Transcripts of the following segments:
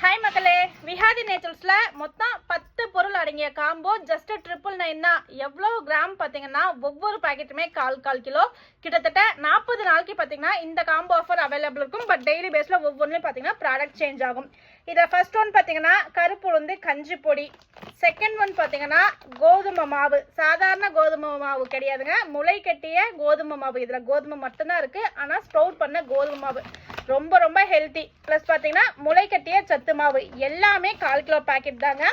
Hi மக்களே, விஹாதி நேச்சுரல்ஸ்ல மொத்தம் 10 பொருள் அடங்கிய காம்போ ஜஸ்ட் 999 தான். எவ்வளோ கிராம் பார்த்தீங்கன்னா ஒவ்வொரு பாக்கெட்டுமே கால் கிலோ, கிட்டத்தட்ட 40 நாளைக்கு பார்த்தீங்கன்னா இந்த காம்போ ஆஃபர் அவைலபிள் இருக்கும். பட் டெய்லி பேஸில் ஒவ்வொன்றுலையும் பார்த்தீங்கன்னா ப்ராடக்ட் சேஞ்ச் ஆகும். இதில் ஃபர்ஸ்ட் ஒன் பார்த்தீங்கன்னா கருப்பு உளுந்து கஞ்சி பொடி, செகண்ட் ஒன் பார்த்தீங்கன்னா கோதுமை மாவு. சாதாரண கோதுமை மாவு கிடையாதுங்க, முளை கட்டிய கோதுமை மாவு. இதில் கோதுமை மட்டும்தான் இருக்குது, ஆனால் ஸ்ப்ரவுட் பண்ண கோதுமை மாவு ரொம்ப ரொம்ப ஹெல்த்தி. ப்ளஸ் பார்த்தீங்கன்னா முளை கட்டிய சத்து மாவு எல்லாமே 1/4 கிலோ பேக்கெட் தாங்க.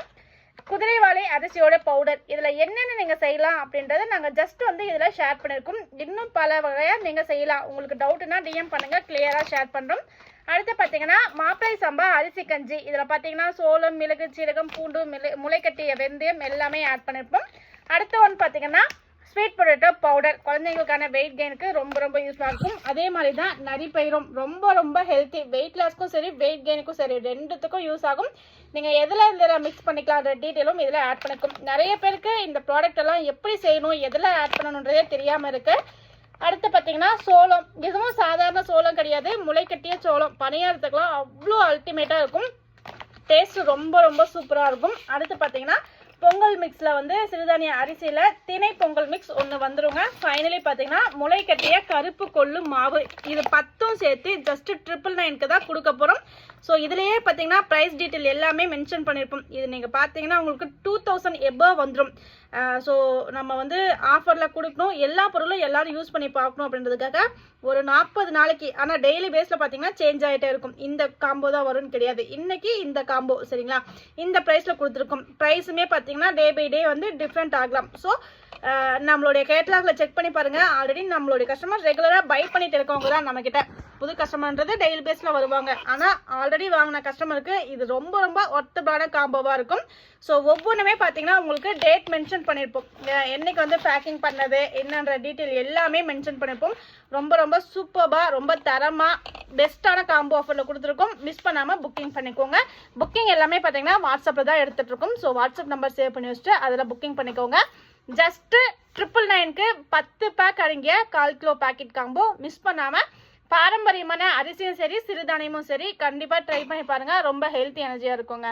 குதிரைவாலி அரிசியோட பவுடர். இதில் என்னென்ன நீங்கள் செய்யலாம் அப்படின்றத நாங்கள் ஜஸ்ட் இதில் ஷேர் பண்ணியிருக்கோம். இன்னும் பல வகையாக நீங்கள் செய்யலாம். உங்களுக்கு டவுட்னா டிஎம் பண்ணுங்கள், கிளியராக ஷேர் பண்ணுறோம். அடுத்து பார்த்தீங்கன்னா மாப்பிளை சம்பா அரிசி கஞ்சி. இதில் பார்த்தீங்கன்னா சோளம், மிளகு, சீரகம், பூண்டு, முளைக்கட்டிய வெந்தயம் எல்லாமே ஆட் பண்ணியிருப்போம். அடுத்த ஒன்று பார்த்தீங்கன்னா ஸ்வீட் பொட்டேட்டோ பவுடர். குழந்தைங்களுக்கான வெயிட் கெயினுக்கு ரொம்ப ரொம்ப யூஸ்ஃபுல்லாக இருக்கும். அதே மாதிரி தான் நரிப்பயிரும் ரொம்ப ரொம்ப ஹெல்த்தி. வெயிட் லாஸ்க்கும் சரி வெயிட் கெயினுக்கும் சரி ரெண்டுத்துக்கும் யூஸ் ஆகும். நீங்கள் எதில் இதில் மிக்ஸ் பண்ணிக்கலான்ற டீட்டெயிலும் இதில் ஆட் பண்ணிக்கும். நிறைய பேருக்கு இந்த ப்ராடக்ட் எல்லாம் எப்படி செய்யணும், எதில் ஆட் பண்ணணுன்றதே தெரியாமல் இருக்குது. அடுத்து பார்த்தீங்கன்னா சோளம். இதுவும் சாதாரண சோளம் கிடையாது, முளைக்கட்டிய சோளம். பணியாரத்துக்கெல்லாம் அவ்வளோ அல்டிமேட்டாக இருக்கும். டேஸ்ட் ரொம்ப ரொம்ப சூப்பராக இருக்கும். அடுத்து பார்த்தீங்கன்னா பொங்கல் மிக்ஸில் சிறுதானிய அரிசியில் திணை பொங்கல் மிக்ஸ் ஒன்று வந்துருங்க. ஃபைனலி பார்த்தீங்கன்னா முளை கட்டிய கருப்பு கொள்ளு மாவு. இது 10ம் சேர்த்து ஜஸ்ட் 999க்கு தான் கொடுக்க போகிறோம். ஸோ இதுலேயே பார்த்தீங்கன்னா ப்ரைஸ் டீட்டெயில் எல்லாமே மென்ஷன் பண்ணியிருப்போம். இது நீங்கள் பார்த்தீங்கன்னா உங்களுக்கு 2000 எபோவ் வந்துடும். ஸோ நம்ம ஆஃபரில் கொடுக்கணும், எல்லா பொருளும் எல்லோரும் யூஸ் பண்ணி பார்க்கணும் அப்படின்றதுக்காக ஒரு 40 நாளைக்கு. ஆனால் டெய்லி பேஸில் பார்த்தீங்கன்னா சேஞ்ச் ஆகிட்டே இருக்கும். இந்த காம்போ தான் வரும்னு கிடையாது. இன்றைக்கி இந்த காம்போ சரிங்களா, இந்த ப்ரைஸில் கொடுத்துருக்கோம். ப்ரைஸுமே பார்த்தீங்கன்னா டே பை டே டிஃப்ரெண்ட் ஆகலாம். ஸோ நம்மளுடைய கேட்லாகில் செக் பண்ணி பாருங்கள். ஆல்ரெடி நம்மளுடைய கஸ்டமர் ரெகுலராக பை பண்ணிட்டு இருக்கவங்க தான் நம்மக்கிட்ட. புது கஸ்டமர்ன்றது டெய்லி பேஸில் வருவாங்க. ஆனால் ஆல்ரெடி வாங்கின கஸ்டமருக்கு இது ரொம்ப ரொம்ப ஒர்த்தபிளான காம்போவாக இருக்கும். ஸோ ஒவ்வொன்றுமே பார்த்தீங்கன்னா உங்களுக்கு டேட் மென்ஷன் பண்ணியிருப்போம். என்னைக்கு பேக்கிங் பண்ணது என்னன்ற டீட்டெயில் எல்லாமே மென்ஷன் பண்ணியிருப்போம். ரொம்ப ரொம்ப சூப்பராக ரொம்ப தரமாக பெஸ்ட்டான காம்போ ஆஃபரில் கொடுத்துருக்கோம். மிஸ் பண்ணாமல் புக்கிங் பண்ணிக்கோங்க. புக்கிங் எல்லாமே பார்த்தீங்கன்னா வாட்ஸ்அப்பில் தான் எடுத்துகிட்ருக்கோம். ஸோ வாட்ஸ்அப் நம்பர் சேவ் பண்ணி வச்சுட்டு அதில் புக்கிங் பண்ணிக்கோங்க. ஜஸ்ட்டு 999க்கு 10 பேக் அடங்கிய 1/4 கிலோ பேக்கெட் காம்போ. மிஸ் பண்ணாமல் பாரம்பரியமான அரிசியும் சரி சிறுதானியமும் சரி கண்டிப்பாக ட்ரை பண்ணி பாருங்கள். ரொம்ப ஹெல்த்தி எனர்ஜியாக இருக்குங்க.